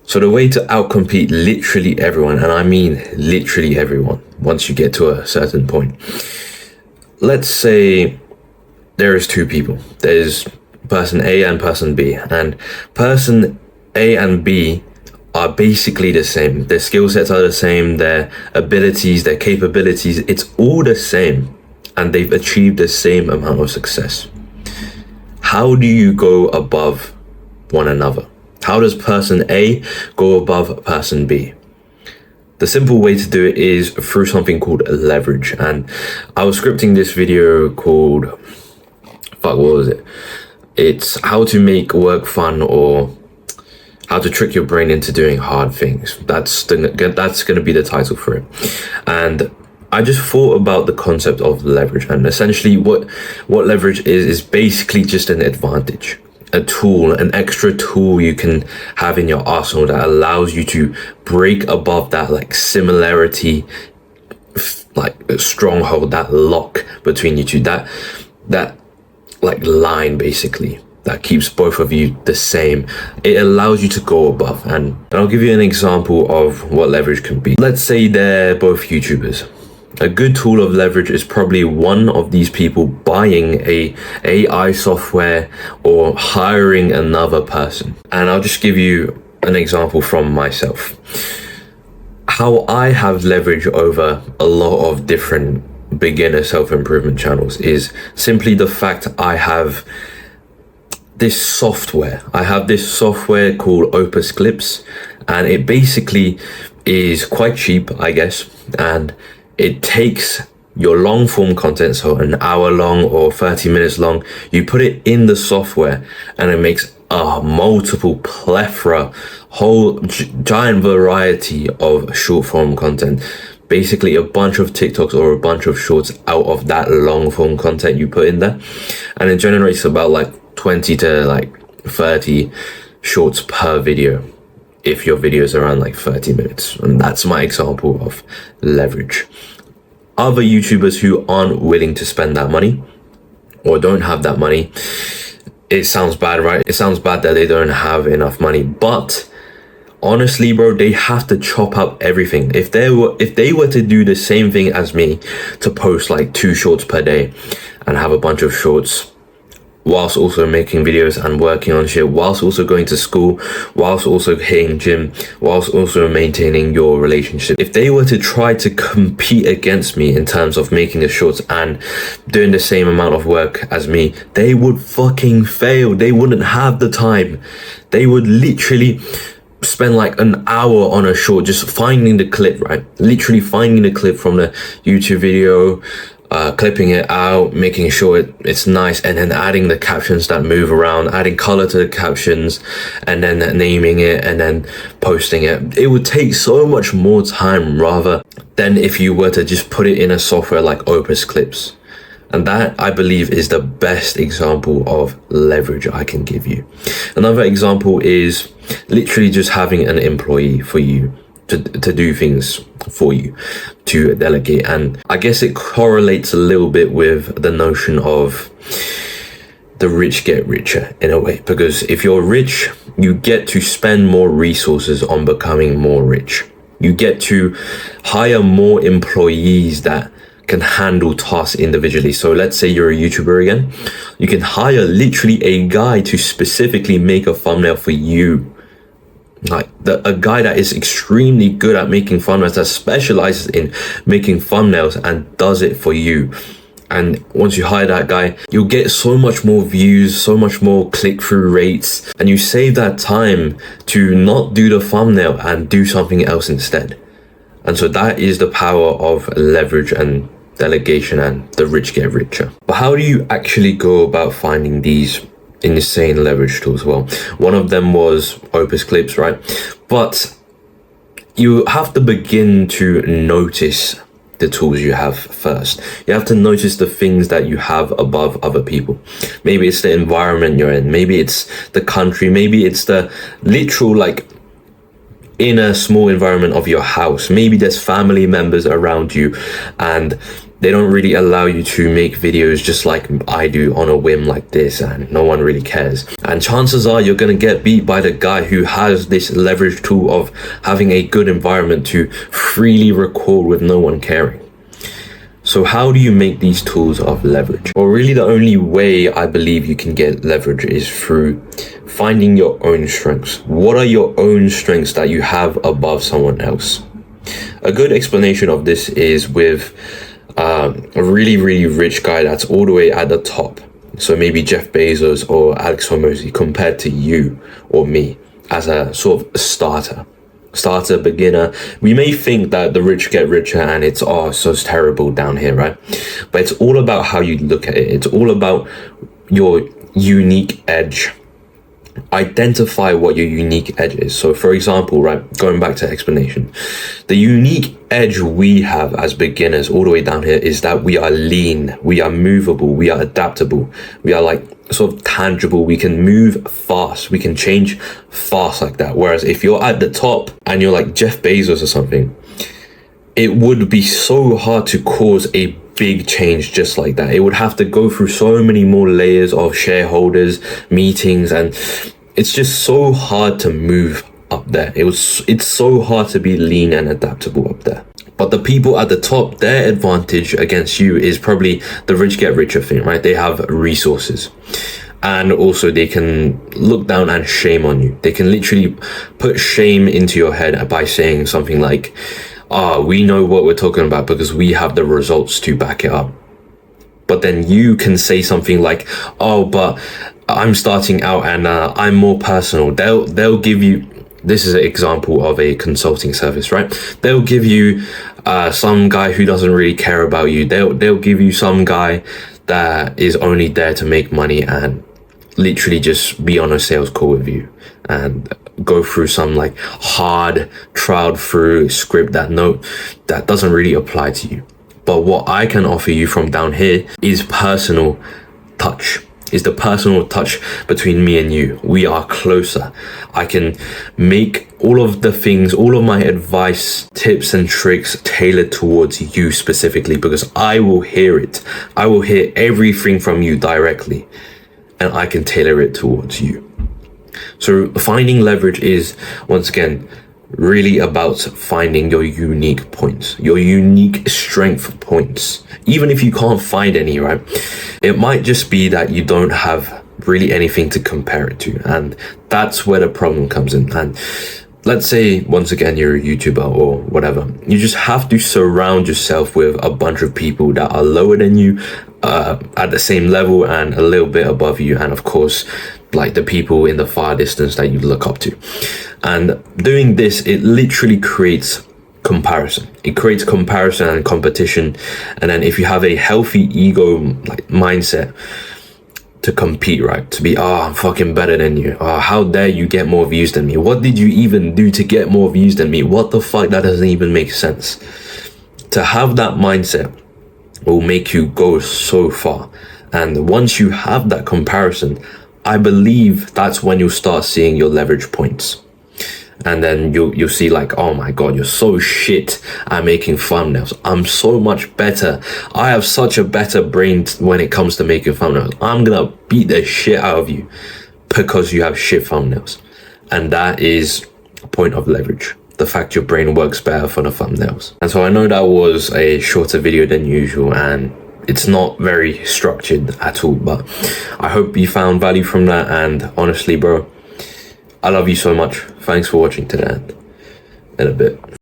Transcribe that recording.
So the way to outcompete literally everyone, and I mean literally everyone, once you get to a certain point. Let's say there is two people. There's person A and person B, and person A and B are basically the same. Their skill sets are the same, their abilities, their capabilities, it's all the same, and they've achieved the same amount of success. How do you go above one another? How does person A go above person B? The simple way to do it is through something called leverage. And I was scripting this video called, what was it? It's how to make work fun, or how to trick your brain into doing hard things. That's going to be the title for it. And I just thought about the concept of leverage, and essentially what leverage is basically just an advantage. A tool, an extra tool you can have in your arsenal that allows you to break above that like similarity, like stronghold, that lock between you two, that like line basically that keeps both of you the same. It allows you to go above, and I'll give you an example of what leverage can be. Let's say they're both YouTubers. A good tool of leverage is probably one of these people buying a AI software or hiring another person. And I'll just give you an example from myself. How I have leverage over a lot of different beginner self-improvement channels is simply the fact I have this software. I have this software called Opus Clips, and it basically is quite cheap, I guess, and it takes your long form content, so an hour long or 30 minutes long, you put it in the software and it makes a multiple plethora, whole giant variety of short form content. Basically a bunch of TikToks or a bunch of shorts out of that long form content you put in there. And it generates about like 20 to like 30 shorts per video, if your video is around like 30 minutes. And that's my example of leverage. Other YouTubers who aren't willing to spend that money or don't have that money, it sounds bad, right? It sounds bad that they don't have enough money, but honestly, bro, they have to chop up everything. If they were to do the same thing as me, to post like 2 shorts per day and have a bunch of shorts, whilst also making videos and working on shit, whilst also going to school, whilst also hitting gym, whilst also maintaining your relationship. If they were to try to compete against me in terms of making the shorts and doing the same amount of work as me, they would fucking fail. They wouldn't have the time. They would literally spend like an hour on a short, just finding the clip, right? Literally finding the clip from the YouTube video, clipping it out, making sure it's nice, and then adding the captions that move around, adding color to the captions, and then naming it, and then posting it. It would take so much more time rather than if you were to just put it in a software like Opus Clips. And that, I believe, is the best example of leverage I can give you. Another example is literally just having an employee for you to do things for you, to delegate. And I guess it correlates a little bit with the notion of the rich get richer in a way, because if you're rich, you get to spend more resources on becoming more rich. You get to hire more employees that can handle tasks individually. So let's say you're a YouTuber again, you can hire literally a guy to specifically make a thumbnail for you. Like a guy that is extremely good at making thumbnails, that specializes in making thumbnails and does it for you. And once you hire that guy, you'll get so much more views, so much more click-through rates, and you save that time to not do the thumbnail and do something else instead. And so that is the power of leverage and delegation, and the rich get richer. But how do you actually go about finding these insane leverage tools? Well, one of them was Opus Clips, right? But you have to begin to notice the tools you have first. You have to notice the things that you have above other people. Maybe it's the environment you're in, maybe it's the country, maybe it's the literal like inner small environment of your house. Maybe there's family members around you and They don't really allow you to make videos just like I do on a whim like this, and no one really cares. And chances are you're going to get beat by the guy who has this leverage tool of having a good environment to freely record with no one caring. So how do you make these tools of leverage? Well, really the only way I believe you can get leverage is through finding your own strengths. What are your own strengths that you have above someone else? A good explanation of this is with a really rich guy that's all the way at the top. So maybe Jeff Bezos or Alex Hormozy compared to you or me as a sort of starter, beginner. We may think that the rich get richer and it's so terrible down here, right? But it's all about how you look at it. It's all about your unique edge. Identify what your unique edge is. So for example, right, going back to explanation, the unique edge we have as beginners all the way down here is that we are lean, we are movable, we are adaptable, we are like sort of tangible, we can move fast, we can change fast like that. Whereas if you're at the top and you're like Jeff Bezos or something, it would be so hard to cause a big change just like that. It would have to go through so many more layers of shareholders, meetings, and it's just so hard to move up there. It's so hard to be lean and adaptable up there. But the people at the top, their advantage against you is probably the rich get richer thing, right? They have resources. And also they can look down and shame on you. They can literally put shame into your head by saying something like, we know what we're talking about because we have the results to back it up. But then you can say something like, but I'm starting out and I'm more personal. They'll give you, this is an example of a consulting service, right? They'll give you some guy who doesn't really care about you. They'll give you some guy that is only there to make money and literally just be on a sales call with you and go through some like hard trialed through script that doesn't really apply to you. But what I can offer you from down here is personal touch. Is the personal touch between me and you. We are closer. I can make all of the things, all of my advice, tips and tricks tailored towards you specifically, because I will hear it. I will hear everything from you directly and I can tailor it towards you. So finding leverage is, once again, really about finding your unique points, your unique strength points. Even if you can't find any, right? It might just be that you don't have really anything to compare it to. And that's where the problem comes in. And let's say, once again, you're a YouTuber or whatever. You just have to surround yourself with a bunch of people that are lower than you, at the same level and a little bit above you. And of course, like the people in the far distance that you look up to. And doing this, it literally creates comparison. It creates comparison and competition. And then if you have a healthy ego like mindset to compete, right? To be, I'm fucking better than you. How dare you get more views than me? What did you even do to get more views than me? What the fuck? That doesn't even make sense. To have that mindset will make you go so far. And once you have that comparison, I believe that's when you'll start seeing your leverage points. And then you'll see like, oh my God, you're so shit at making thumbnails. I'm so much better. I have such a better brain when it comes to making thumbnails. I'm gonna beat the shit out of you because you have shit thumbnails. And that is a point of leverage. The fact your brain works better for the thumbnails. And so I know that was a shorter video than usual and it's not very structured at all, but I hope you found value from that. And honestly, bro, I love you so much. Thanks for watching to the end. In a bit.